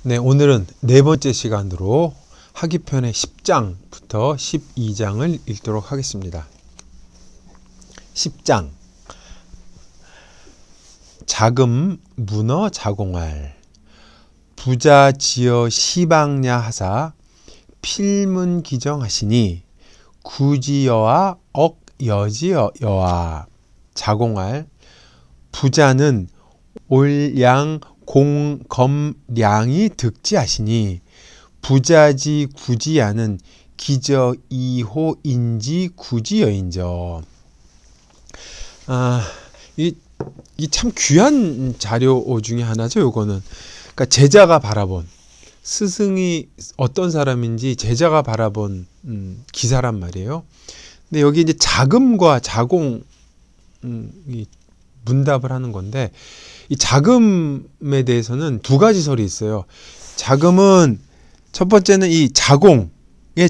네, 오늘은 네 번째 시간으로 하기편의 10장부터 12장을 읽도록 하겠습니다. 10장 자금 문어 자공할 부자 지어 시방야 하사 필문 기정하시니 구지여와 억여지여와 자공할 부자는 올양 공검량이 득지하시니 부자지 구지야는 기저 이호인지 구지여인저. 이 참 귀한 자료 중에 하나죠. 요거는 그러니까 제자가 바라본, 스승이 어떤 사람인지 제자가 바라본 기사란 말이에요. 근데 여기 이제 자금과 자공 이 문답을 하는 건데, 이 자금에 대해서는 두 가지 설이 있어요. 자금은 첫 번째는 이 자공의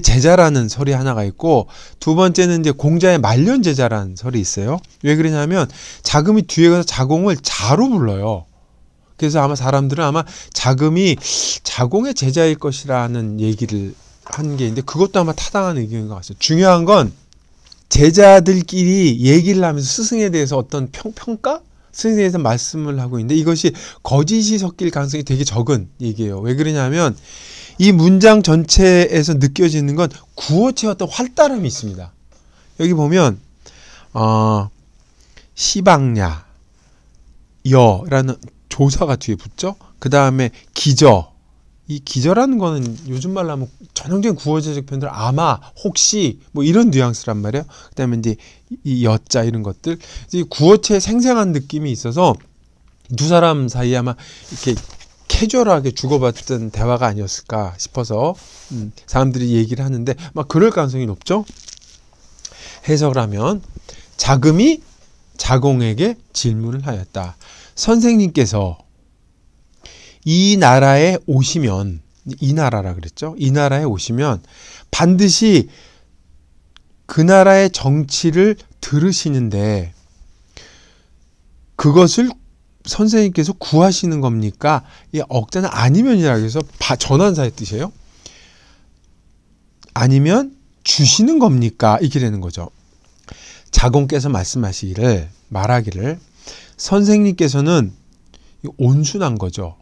제자라는 설이 하나가 있고, 두 번째는 이제 공자의 말년 제자라는 설이 있어요. 왜 그러냐면 자금이 뒤에 가서 자공을 자로 불러요. 그래서 아마 사람들은 아마 자금이 자공의 제자일 것이라는 얘기를 한 게 있는데, 그것도 아마 타당한 의견인 것 같아요. 중요한 건 제자들끼리 얘기를 하면서 스승에 대해서 어떤 평가? 스승에 대해서 말씀을 하고 있는데, 이것이 거짓이 섞일 가능성이 되게 적은 얘기예요. 왜 그러냐면 이 문장 전체에서 느껴지는 건 구어체의 어떤 활달함이 있습니다. 여기 보면 시방야 여라는 조사가 뒤에 붙죠. 그 다음에 기저, 이 기저라는 거는 요즘 말로 하면 전형적인 구어체적 표현들, 아마, 혹시 뭐 이런 뉘앙스란 말이에요. 그 다음에 이제 이 여자 이런 것들, 이제 구어체의 생생한 느낌이 있어서 두 사람 사이에 아마 이렇게 캐주얼하게 주고받던 대화가 아니었을까 싶어서 사람들이 얘기를 하는데, 막 그럴 가능성이 높죠. 해석을 하면 자금이 자공에게 질문을 하였다. 선생님께서 이 나라에 오시면, 이 나라라 그랬죠. 이 나라에 오시면 반드시 그 나라의 정치를 들으시는데 그것을 선생님께서 구하시는 겁니까? 이 억자는 아니면이라 해서 전환사의 뜻이에요. 아니면 주시는 겁니까? 이렇게 되는 거죠. 자공께서 말하기를 선생님께서는 온순한 거죠.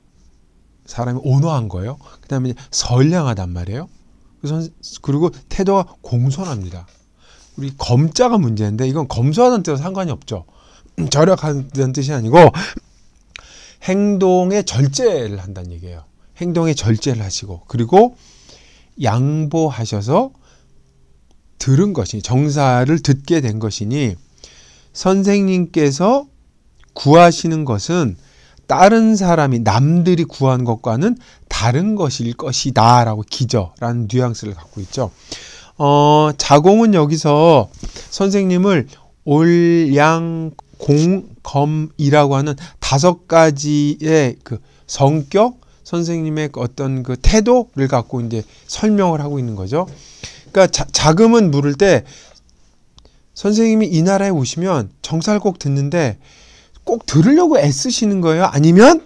사람이 온화한 거예요. 그 다음에 선량하단 말이에요. 그리고 태도가 공손합니다. 우리 검자가 문제인데, 이건 검소하다는 뜻과 상관이 없죠. 절약하다는 뜻이 아니고 행동에 절제를 한다는 얘기예요. 행동에 절제를 하시고, 그리고 양보하셔서 들은 것이니, 정사를 듣게 된 것이니, 선생님께서 구하시는 것은 다른 사람이, 남들이 구한 것과는 다른 것일 것이다 라고 기저라는 뉘앙스를 갖고 있죠. 자공은 여기서 선생님을 올양 공검이라고 하는 5가지의 그 성격, 선생님의 어떤 그 태도를 갖고 이제 설명을 하고 있는 거죠. 그러니까 자금은 물을 때 선생님이 이 나라에 오시면 정사를 꼭 듣는데 꼭 들으려고 애쓰시는 거예요? 아니면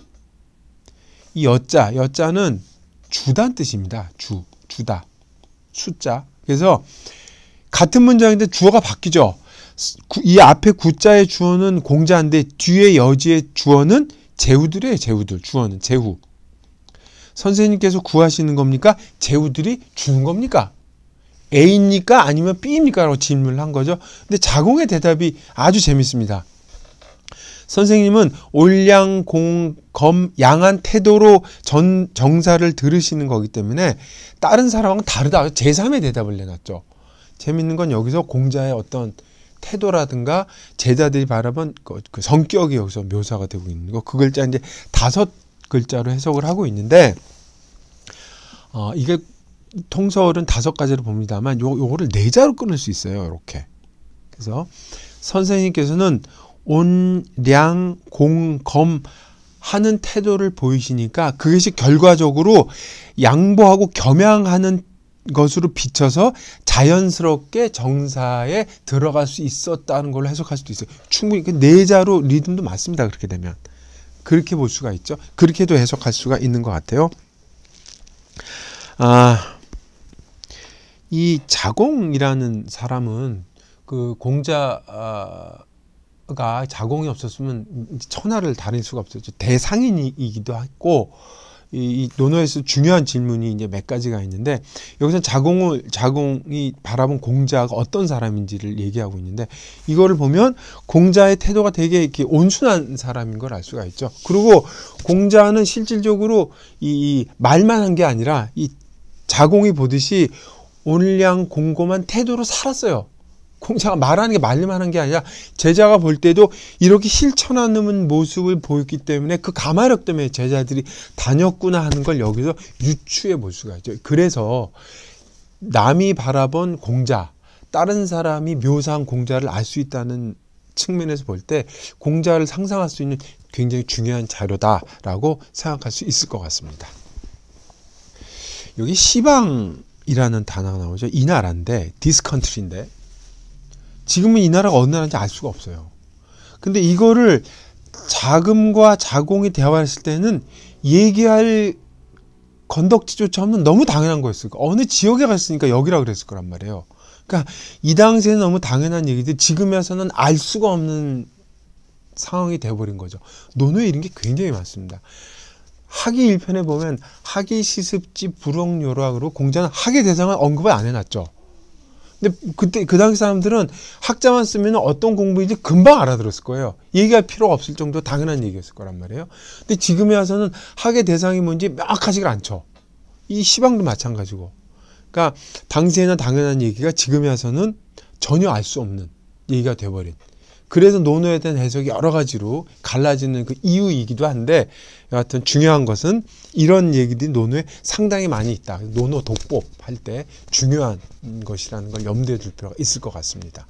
이 여자는 주다는 뜻입니다. 주다. 숫자. 그래서 같은 문장인데 주어가 바뀌죠. 이 앞에 구자의 주어는 공자인데 뒤에 여지의 주어는 제후들이에요. 제후들. 주어는 제후. 선생님께서 구하시는 겁니까? 제후들이 주는 겁니까? A입니까? 아니면 B입니까? 라고 질문을 한 거죠. 근데 자공의 대답이 아주 재밌습니다. 선생님은 올양 공검 양한 태도로 정사를 들으시는 거기 때문에 다른 사람하고는 다르다. 제3의 대답을 내놨죠. 재밌는 건 여기서 공자의 어떤 태도라든가 제자들이 바라본 그 성격이 여기서 묘사가 되고 있는 거. 그 글자 이제 5글자로 해석을 하고 있는데, 이게 통설은 5가지로 봅니다만 요거를 4자로 끊을 수 있어요. 이렇게. 그래서 선생님께서는 온량 공검 하는 태도를 보이시니까 그것이 결과적으로 양보하고 겸양하는 것으로 비춰서 자연스럽게 정사에 들어갈 수 있었다는 걸로 해석할 수도 있어요. 충분히 4자로 리듬도 맞습니다. 그렇게 되면 그렇게 볼 수가 있죠. 그렇게도 해석할 수가 있는 것 같아요. 이 자공이라는 사람은 그 공자가 자공이 없었으면 천하를 다닐 수가 없었죠. 대상인이기도 했고, 이 논어에서 중요한 질문이 이제 몇 가지가 있는데, 여기서 자공이 바라본 공자가 어떤 사람인지를 얘기하고 있는데, 이거를 보면 공자의 태도가 되게 이렇게 온순한 사람인 걸 알 수가 있죠. 그리고 공자는 실질적으로 이 말만 한 게 아니라 이 자공이 보듯이 온량 공고한 태도로 살았어요. 공자가 말하는 게 말만 한 게 아니라 제자가 볼 때도 이렇게 실천하는 모습을 보였기 때문에 그 가마력 때문에 제자들이 다녔구나 하는 걸 여기서 유추해 볼 수가 있죠. 그래서 남이 바라본 공자, 다른 사람이 묘사한 공자를 알 수 있다는 측면에서 볼 때 공자를 상상할 수 있는 굉장히 중요한 자료다라고 생각할 수 있을 것 같습니다. 여기 시방이라는 단어가 나오죠. 이 나라인데, this country인데, 지금은 이 나라가 어느 나라인지 알 수가 없어요. 근데 이거를 자금과 자공이 대화했을 때는 얘기할 건덕지조차 없는 너무 당연한 거였을 거예요. 어느 지역에 갔으니까 여기라 그랬을 거란 말이에요. 그러니까 이 당시에는 너무 당연한 얘기들, 지금에 와서는 알 수가 없는 상황이 돼버린 거죠. 논어에 이런 게 굉장히 많습니다. 학이 1편에 보면 학이 시습지 불억요락으로 공자는 학의 대상을 언급을 안 해놨죠. 근데 그때 그 당시 사람들은 학자만 쓰면 어떤 공부인지 금방 알아들었을 거예요. 얘기할 필요가 없을 정도 당연한 얘기였을 거란 말이에요. 근데 지금에 와서는 학의 대상이 뭔지 명확하지가 않죠. 이 시방도 마찬가지고. 그러니까 당시에는 당연한 얘기가 지금에 와서는 전혀 알 수 없는 얘기가 돼버린. 그래서 논어에 대한 해석이 여러 가지로 갈라지는 그 이유이기도 한데, 여하튼 중요한 것은 이런 얘기들이 논어에 상당히 많이 있다. 논어 독법 할 때 중요한 것이라는 걸 염두에 둘 필요가 있을 것 같습니다.